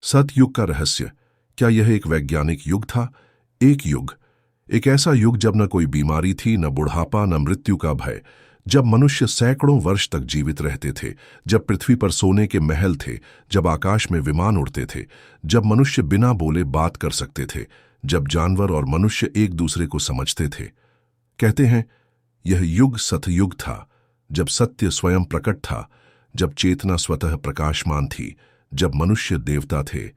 सतयुग का रहस्य, क्या यह एक वैज्ञानिक युग था? एक युग, एक ऐसा युग जब न कोई बीमारी थी, न बुढ़ापा, न मृत्यु का भय, जब मनुष्य सैकड़ों वर्ष तक जीवित रहते थे, जब पृथ्वी पर सोने के महल थे, जब आकाश में विमान उड़ते थे, जब मनुष्य बिना बोले बात कर सकते थे, जब जानवर और मनुष्य एक दूसरे को समझते थे। कहते हैं यह युग सतयुग था, जब सत्य स्वयं प्रकट था, जब चेतना स्वतः प्रकाशमान थी, जब मनुष्य देवता थे।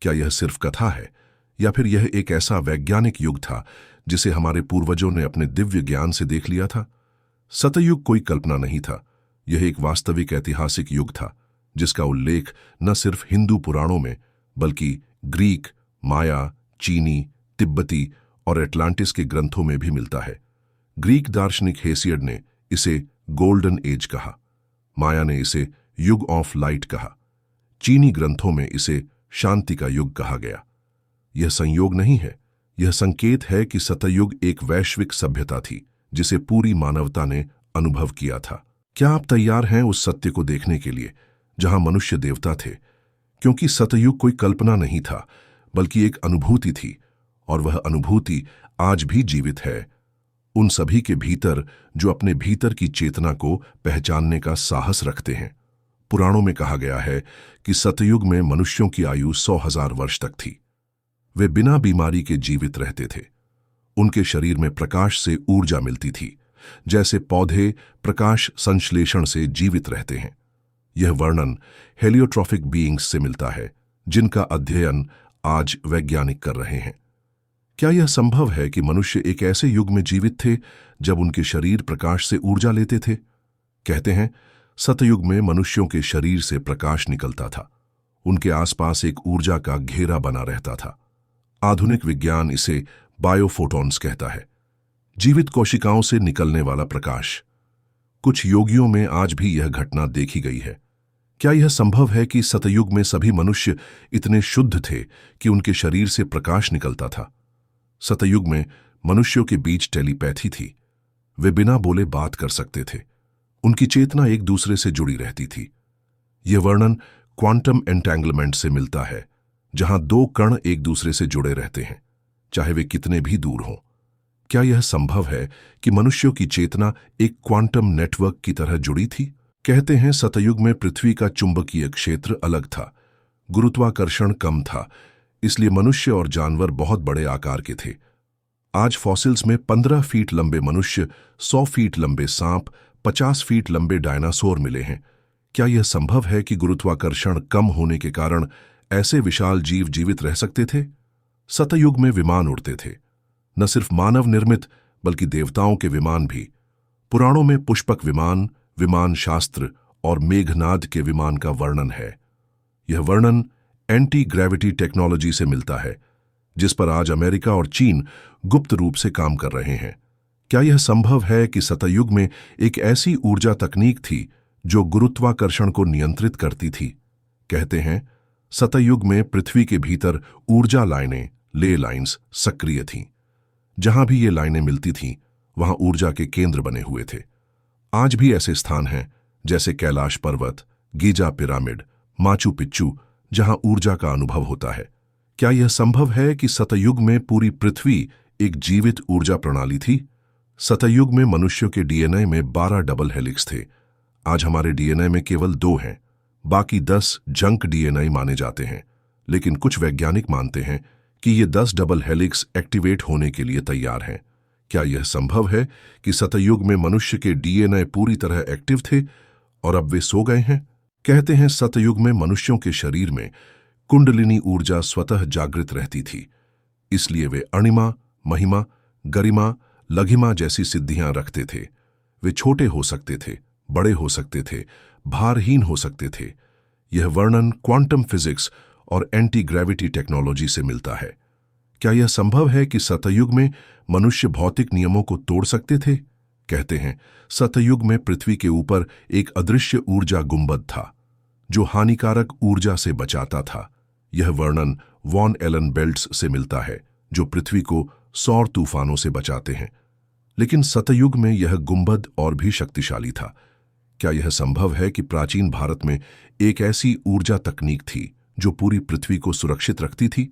क्या यह सिर्फ कथा है, या फिर यह एक ऐसा वैज्ञानिक युग था जिसे हमारे पूर्वजों ने अपने दिव्य ज्ञान से देख लिया था? सतयुग कोई कल्पना नहीं था, यह एक वास्तविक ऐतिहासिक युग था जिसका उल्लेख न सिर्फ हिंदू पुराणों में बल्कि ग्रीक, माया, चीनी, तिब्बती और एटलांटिस के ग्रंथों में भी मिलता है। ग्रीक दार्शनिक हेसियड ने इसे गोल्डन एज कहा, माया ने इसे युग ऑफ लाइट कहा, चीनी ग्रंथों में इसे शांति का युग कहा गया। यह संयोग नहीं है, यह संकेत है कि सतयुग एक वैश्विक सभ्यता थी जिसे पूरी मानवता ने अनुभव किया था। क्या आप तैयार हैं उस सत्य को देखने के लिए जहां मनुष्य देवता थे? क्योंकि सतयुग कोई कल्पना नहीं था बल्कि एक अनुभूति थी, और वह अनुभूति आज भी जीवित है उन सभी के भीतर जो अपने भीतर की चेतना को पहचानने का साहस रखते हैं। पुराणों में कहा गया है कि सतयुग में मनुष्यों की आयु 100,000 वर्ष तक थी। वे बिना बीमारी के जीवित रहते थे। उनके शरीर में प्रकाश से ऊर्जा मिलती थी, जैसे पौधे प्रकाश संश्लेषण से जीवित रहते हैं। यह वर्णन हेलियोट्रॉफिक बीइंग्स से मिलता है, जिनका अध्ययन आज वैज्ञानिक कर रहे हैं। क्या यह संभव है कि मनुष्य एक ऐसे युग में जीवित थे जब उनके शरीर प्रकाश से ऊर्जा लेते थे? कहते हैं सतयुग में मनुष्यों के शरीर से प्रकाश निकलता था, उनके आसपास एक ऊर्जा का घेरा बना रहता था। आधुनिक विज्ञान इसे बायोफोटॉन्स कहता है, जीवित कोशिकाओं से निकलने वाला प्रकाश। कुछ योगियों में आज भी यह घटना देखी गई है। क्या यह संभव है कि सतयुग में सभी मनुष्य इतने शुद्ध थे कि उनके शरीर से प्रकाश निकलता था? सतयुग में मनुष्यों के बीच टेलीपैथी थी, वे बिना बोले बात कर सकते थे, उनकी चेतना एक दूसरे से जुड़ी रहती थी। यह वर्णन क्वांटम एंटेंगलमेंट से मिलता है, जहां दो कण एक दूसरे से जुड़े रहते हैं, चाहे वे कितने भी दूर हों। क्या यह संभव है कि मनुष्यों की चेतना एक क्वांटम नेटवर्क की तरह जुड़ी थी? कहते हैं सतयुग में पृथ्वी का चुंबकीय क्षेत्र अलग था, गुरुत्वाकर्षण कम था, इसलिए मनुष्य और जानवर बहुत बड़े आकार के थे। आज फॉसिल्स में 15 फीट लंबे मनुष्य, 100 फीट लंबे सांप, 50 फीट लंबे डायनासोर मिले हैं। क्या यह संभव है कि गुरुत्वाकर्षण कम होने के कारण ऐसे विशाल जीव जीवित रह सकते थे? सतयुग में विमान उड़ते थे, न सिर्फ मानव निर्मित बल्कि देवताओं के विमान भी। पुराणों में पुष्पक विमान, विमान शास्त्र और मेघनाद के विमान का वर्णन है। यह वर्णन एंटी ग्रेविटी टेक्नोलॉजी से मिलता है, जिस पर आज अमेरिका और चीन गुप्त रूप से काम कर रहे हैं। क्या यह संभव है कि सतयुग में एक ऐसी ऊर्जा तकनीक थी जो गुरुत्वाकर्षण को नियंत्रित करती थी? कहते हैं सतयुग में पृथ्वी के भीतर ऊर्जा लाइनें, ले लाइन्स सक्रिय थीं। जहां भी ये लाइनें मिलती थीं, वहां ऊर्जा के केंद्र बने हुए थे। आज भी ऐसे स्थान हैं जैसे कैलाश पर्वत, गीजा पिरामिड, माचू पिच्चू, जहां ऊर्जा का अनुभव होता है। क्या यह संभव है कि सतयुग में पूरी पृथ्वी एक जीवित ऊर्जा प्रणाली थी? सतयुग में मनुष्यों के डीएनए में 12 डबल हेलिक्स थे। आज हमारे डीएनए में केवल 2 हैं, बाकी 10 जंक डीएनए माने जाते हैं। लेकिन कुछ वैज्ञानिक मानते हैं कि ये 10 डबल हेलिक्स एक्टिवेट होने के लिए तैयार हैं। क्या यह संभव है कि सतयुग में मनुष्य के डीएनए पूरी तरह एक्टिव थे और अब वे सो गए हैं? कहते हैं सतयुग में मनुष्यों के शरीर में कुंडलिनी ऊर्जा स्वतः जागृत रहती थी, इसलिए वे अणिमा, महिमा, गरिमा, लघिमा जैसी सिद्धियां रखते थे। वे छोटे हो सकते थे, बड़े हो सकते थे, भारहीन हो सकते थे। यह वर्णन क्वांटम फिजिक्स और एंटी ग्रेविटी टेक्नोलॉजी से मिलता है। क्या यह संभव है कि सतयुग में मनुष्य भौतिक नियमों को तोड़ सकते थे? कहते हैं सतयुग में पृथ्वी के ऊपर एक अदृश्य ऊर्जा गुंबद था जो हानिकारक ऊर्जा से बचाता था। यह वर्णन वॉन एलन बेल्ट्स से मिलता है, जो पृथ्वी को सौर तूफानों से बचाते हैं। लेकिन सतयुग में यह गुंबद और भी शक्तिशाली था। क्या यह संभव है कि प्राचीन भारत में एक ऐसी ऊर्जा तकनीक थी जो पूरी पृथ्वी को सुरक्षित रखती थी।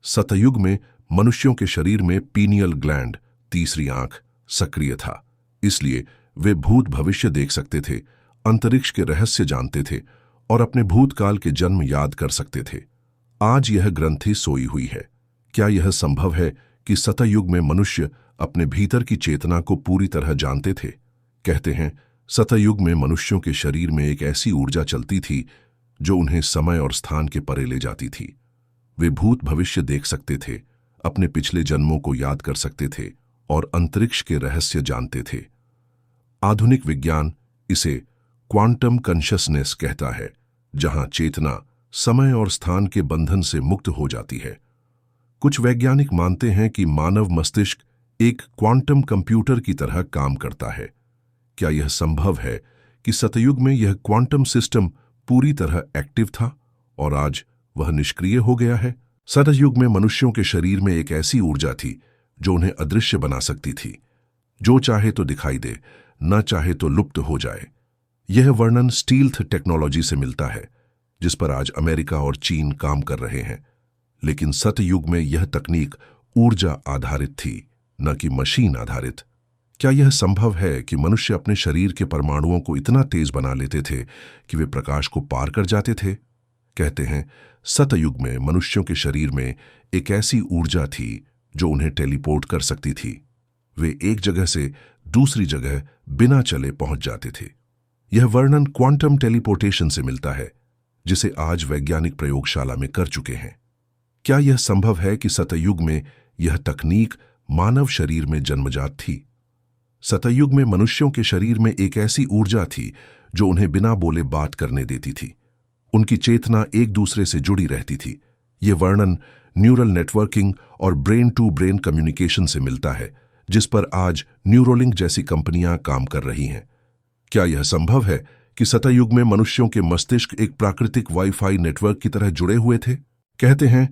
सतयुग में मनुष्यों के शरीर में पीनियल ग्लैंड, तीसरी आंख, सक्रिय था। इसलिए वे भूत भविष्य देख सकते थे, अंतरिक्ष के रहस्य जानते थे और अपने भूतकाल के जन्म याद कर सकते थे। आज यह ग्रंथि सोई हुई है। क्या यह संभव है कि सतयुग में मनुष्य अपने भीतर की चेतना को पूरी तरह जानते थे? कहते हैं सतयुग में मनुष्यों के शरीर में एक ऐसी ऊर्जा चलती थी जो उन्हें समय और स्थान के परे ले जाती थी। वे भूत भविष्य देख सकते थे, अपने पिछले जन्मों को याद कर सकते थे और अंतरिक्ष के रहस्य जानते थे। आधुनिक विज्ञान इसे क्वांटम कॉन्शसनेस कहता है, जहां चेतना समय और स्थान के बंधन से मुक्त हो जाती है। कुछ वैज्ञानिक मानते हैं कि मानव मस्तिष्क एक क्वांटम कंप्यूटर की तरह काम करता है। क्या यह संभव है कि सतयुग में यह क्वांटम सिस्टम पूरी तरह एक्टिव था और आज वह निष्क्रिय हो गया है? सतयुग में मनुष्यों के शरीर में एक ऐसी ऊर्जा थी जो उन्हें अदृश्य बना सकती थी, जो चाहे तो दिखाई दे, न चाहे तो लुप्त हो जाए। यह वर्णन स्टील्थ टेक्नोलॉजी से मिलता है, जिस पर आज अमेरिका और चीन काम कर रहे हैं। लेकिन सतयुग में यह तकनीक ऊर्जा आधारित थी, न कि मशीन आधारित। क्या यह संभव है कि मनुष्य अपने शरीर के परमाणुओं को इतना तेज बना लेते थे कि वे प्रकाश को पार कर जाते थे? कहते हैं सतयुग में मनुष्यों के शरीर में एक ऐसी ऊर्जा थी जो उन्हें टेलीपोर्ट कर सकती थी। वे एक जगह से दूसरी जगह बिना चले पहुंच जाते थे। यह वर्णन क्वांटम टेलीपोर्टेशन से मिलता है, जिसे आज वैज्ञानिक प्रयोगशाला में कर चुके हैं। क्या यह संभव है कि सतयुग में यह तकनीक मानव शरीर में जन्मजात थी? सतयुग में मनुष्यों के शरीर में एक ऐसी ऊर्जा थी जो उन्हें बिना बोले बात करने देती थी। उनकी चेतना एक दूसरे से जुड़ी रहती थी। यह वर्णन न्यूरल नेटवर्किंग और ब्रेन टू ब्रेन कम्युनिकेशन से मिलता है, जिस पर आज न्यूरोलिंक जैसी कंपनियां काम कर रही हैं। क्या यह संभव है कि सतयुग में मनुष्यों के मस्तिष्क एक प्राकृतिक वाईफाई नेटवर्क की तरह जुड़े हुए थे? कहते हैं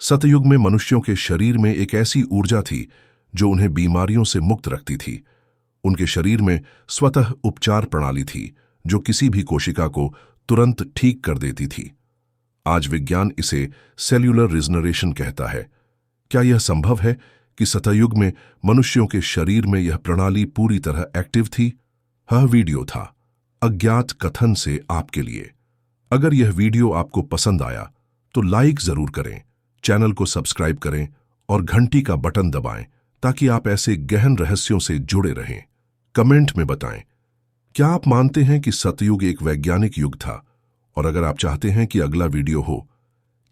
सतयुग में मनुष्यों के शरीर में एक ऐसी ऊर्जा थी जो उन्हें बीमारियों से मुक्त रखती थी। उनके शरीर में स्वतः उपचार प्रणाली थी जो किसी भी कोशिका को तुरंत ठीक कर देती थी। आज विज्ञान इसे सेल्यूलर रिजनरेशन कहता है। क्या यह संभव है कि सतयुग में मनुष्यों के शरीर में यह प्रणाली पूरी तरह एक्टिव थी? यह वीडियो था अज्ञात कथन से आपके लिए। अगर यह वीडियो आपको पसंद आया तो लाइक जरूर करें, चैनल को सब्सक्राइब करें और घंटी का बटन दबाएं ताकि आप ऐसे गहन रहस्यों से जुड़े रहें। कमेंट में बताएं, क्या आप मानते हैं कि सतयुग एक वैज्ञानिक युग था? और अगर आप चाहते हैं कि अगला वीडियो हो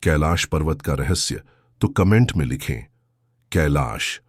कैलाश पर्वत का रहस्य, तो कमेंट में लिखें कैलाश।